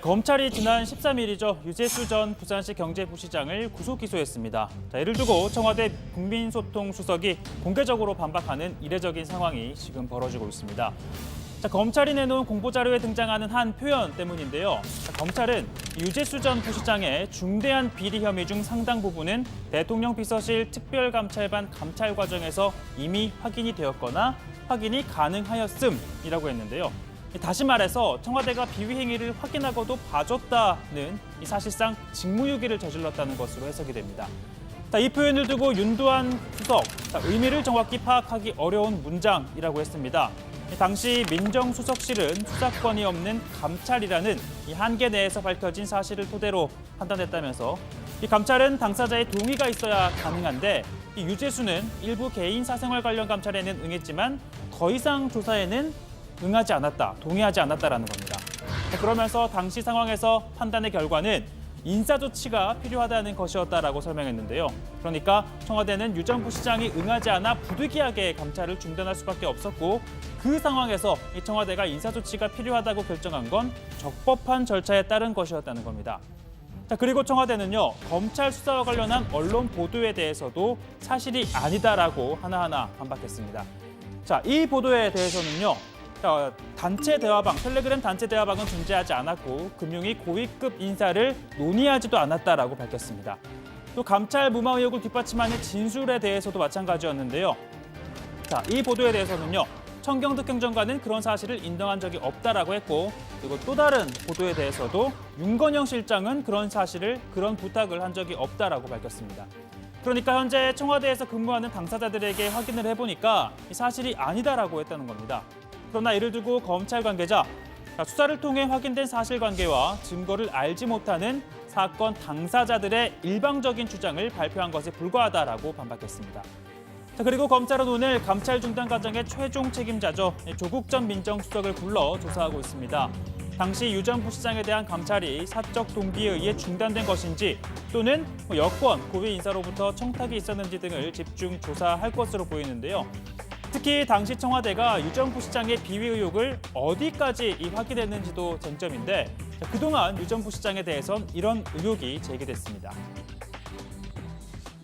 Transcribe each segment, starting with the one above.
검찰이 지난 13일이죠. 유재수 전 부산시 경제부시장을 구속 기소했습니다. 이를 두고 청와대 국민소통수석이 공개적으로 반박하는 이례적인 상황이 지금 벌어지고 있습니다. 검찰이 내놓은 공보자료에 등장하는 한 표현 때문인데요. 검찰은 유재수 전 부시장의 중대한 비리 혐의 중 상당 부분은 대통령 비서실 특별감찰반 감찰 과정에서 이미 확인이 되었거나 확인이 가능하였음이라고 했는데요. 다시 말해서 청와대가 비위 행위를 확인하고도 봐줬다는 사실상 직무유기를 저질렀다는 것으로 해석이 됩니다. 이 표현을 두고 윤두한 수석, 의미를 정확히 파악하기 어려운 문장이라고 했습니다. 당시 민정수석실은 수사권이 없는 감찰이라는 한계 내에서 밝혀진 사실을 토대로 판단했다면서 이 감찰은 당사자의 동의가 있어야 가능한데 이 유재수는 일부 개인 사생활 관련 감찰에는 응했지만 더 이상 조사에는 응하지 않았다, 동의하지 않았다라는 겁니다. 그러면서 당시 상황에서 판단의 결과는 인사조치가 필요하다는 것이었다라고 설명했는데요. 그러니까 청와대는 유 전 부시장이 응하지 않아 부득이하게 감찰을 중단할 수밖에 없었고 그 상황에서 이 청와대가 인사조치가 필요하다고 결정한 건 적법한 절차에 따른 것이었다는 겁니다. 그리고 청와대는요, 검찰 수사와 관련한 언론 보도에 대해서도 사실이 아니다라고 하나하나 반박했습니다. 이 보도에 대해서는요, 단체 대화방, 텔레그램 단체 대화방은 존재하지 않았고 금융위 고위급 인사를 논의하지도 않았다라고 밝혔습니다. 또 감찰 무마 의혹을 뒷받침하는 진술에 대해서도 마찬가지였는데요. 이 보도에 대해서는요. 청경특 행정관은 그런 사실을 인정한 적이 없다라고 했고 그리고 또 다른 보도에 대해서도 윤건영 실장은 그런 부탁을 한 적이 없다라고 밝혔습니다. 그러니까 현재 청와대에서 근무하는 당사자들에게 확인을 해보니까 사실이 아니다라고 했다는 겁니다. 그러나 이를 두고 검찰 관계자, 수사를 통해 확인된 사실관계와 증거를 알지 못하는 사건 당사자들의 일방적인 주장을 발표한 것에 불과하다라고 반박했습니다. 그리고 검찰은 오늘 감찰 중단 과정의 최종 책임자죠. 조국 전 민정수석을 불러 조사하고 있습니다. 당시 유 전 부시장에 대한 감찰이 사적 동기에 의해 중단된 것인지 또는 여권, 고위 인사로부터 청탁이 있었는지 등을 집중 조사할 것으로 보이는데요. 특히 당시 청와대가 유 전 부시장의 비위 의혹을 어디까지 확인했는지도 쟁점인데 그동안 유 전 부시장에 대해선 이런 의혹이 제기됐습니다.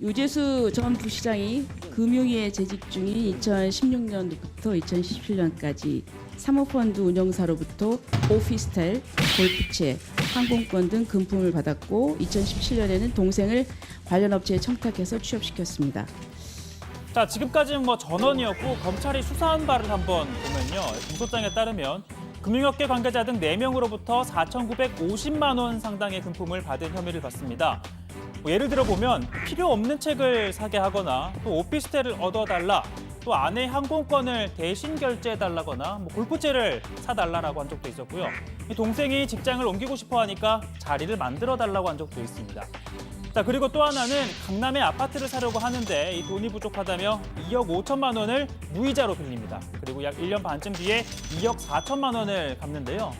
유재수 전 부시장이 금융위에 재직 중인 2016년부터 2017년까지 사모펀드 운영사로부터 오피스텔, 골프채, 항공권 등 금품을 받았고 2017년에는 동생을 관련 업체에 청탁해서 취업시켰습니다. 지금까지는 전원이었고 검찰이 수사한 바를 한번 보면요. 공소장에 따르면 금융업계 관계자 등 4명으로부터 4,950만 원 상당의 금품을 받은 혐의를 받습니다. 예를 들어 보면 필요 없는 책을 사게 하거나 또 오피스텔을 얻어달라, 또 아내 항공권을 대신 결제해달라거나 골프채를 사달라고 한 적도 있었고요. 동생이 직장을 옮기고 싶어 하니까 자리를 만들어달라고 한 적도 있습니다. 그리고 또 하나는 강남에 아파트를 사려고 하는데 이 돈이 부족하다며 2억 5천만 원을 무이자로 빌립니다. 그리고 약 1년 반쯤 뒤에 2억 4천만 원을 갚는데요.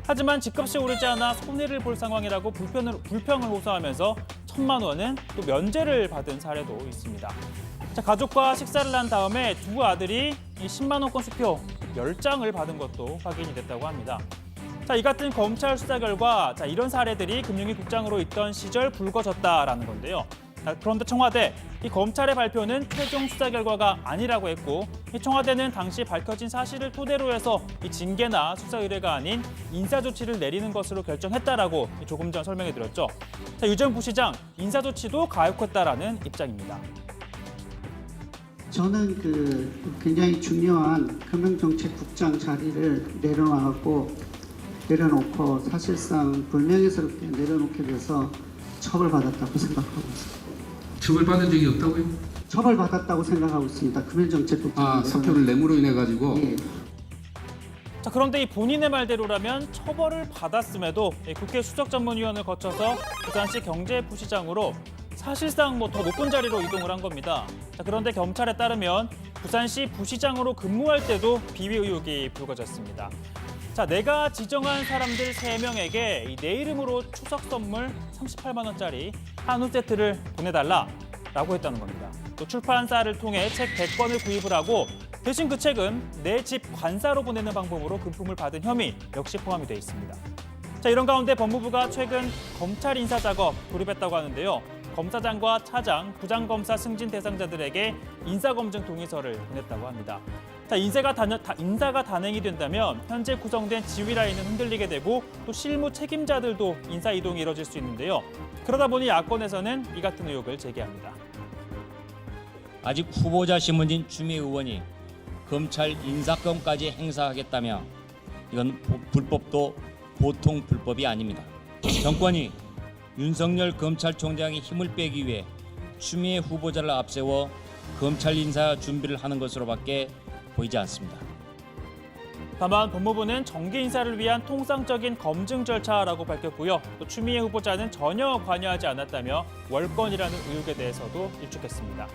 하지만 집값이 오르지 않아 손해를 볼 상황이라고 불평을 호소하면서 1천만 원은 또 면제를 받은 사례도 있습니다. 가족과 식사를 한 다음에 두 아들이 이 10만 원권 수표 10장을 받은 것도 확인이 됐다고 합니다. 이 같은 검찰 수사 결과 이런 사례들이 금융위 국장으로 있던 시절 불거졌다라는 건데요. 그런데 청와대, 이 검찰의 발표는 최종 수사 결과가 아니라고 했고 이 청와대는 당시 밝혀진 사실을 토대로 해서 이 징계나 수사 의뢰가 아닌 인사 조치를 내리는 것으로 결정했다라고 조금 전 설명해 드렸죠. 유 전 부시장 인사 조치도 가혹했다라는 입장입니다. 저는 굉장히 중요한 금융정책국장 자리를 내려놓고 사실상 불명예스럽게 내려놓게 돼서 처벌받았다고 생각하고 있습니다. 처벌받은 적이 없다고요? 처벌받았다고 생각하고 있습니다. 금융정책국장. 사표를 뇌물로 인해 가지고. 예. 그런데 이 본인의 말대로라면 처벌을 받았음에도 국회 수석전문위원을 거쳐서 부산시 경제부시장으로 사실상 더 높은 자리로 이동을 한 겁니다. 그런데 경찰에 따르면 부산시 부시장으로 근무할 때도 비위 의혹이 불거졌습니다. 내가 지정한 사람들 3명에게 내 이름으로 추석 선물 38만 원짜리 한우 세트를 보내달라라고 했다는 겁니다. 또 출판사를 통해 책 100권을 구입을 하고 대신 그 책은 내 집 관사로 보내는 방법으로 금품을 받은 혐의 역시 포함이 돼 있습니다. 자, 이런 가운데 법무부가 최근 검찰 인사 작업 돌입했다고 하는데요. 검사장과 차장, 부장검사 승진 대상자들에게 인사검증 동의서를 보냈다고 합니다. 자, 인사가 단행이 된다면 현재 구성된 지휘 라인은 흔들리게 되고 또 실무 책임자들도 인사 이동이 이뤄질 수 있는데요. 그러다 보니 야권에서는 이 같은 의혹을 제기합니다. 아직 후보자 신분인 추미애 의원이 검찰 인사권까지 행사하겠다며 이건 불법도 보통 불법이 아닙니다. 정권이 윤석열 검찰총장이 힘을 빼기 위해 추미애 후보자를 앞세워 검찰 인사 준비를 하는 것으로밖에 보이지 않습니다. 다만 법무부는 정기 인사를 위한 통상적인 검증 절차라고 밝혔고요. 또 추미애 후보자는 전혀 관여하지 않았다며 월권이라는 의혹에 대해서도 일축했습니다.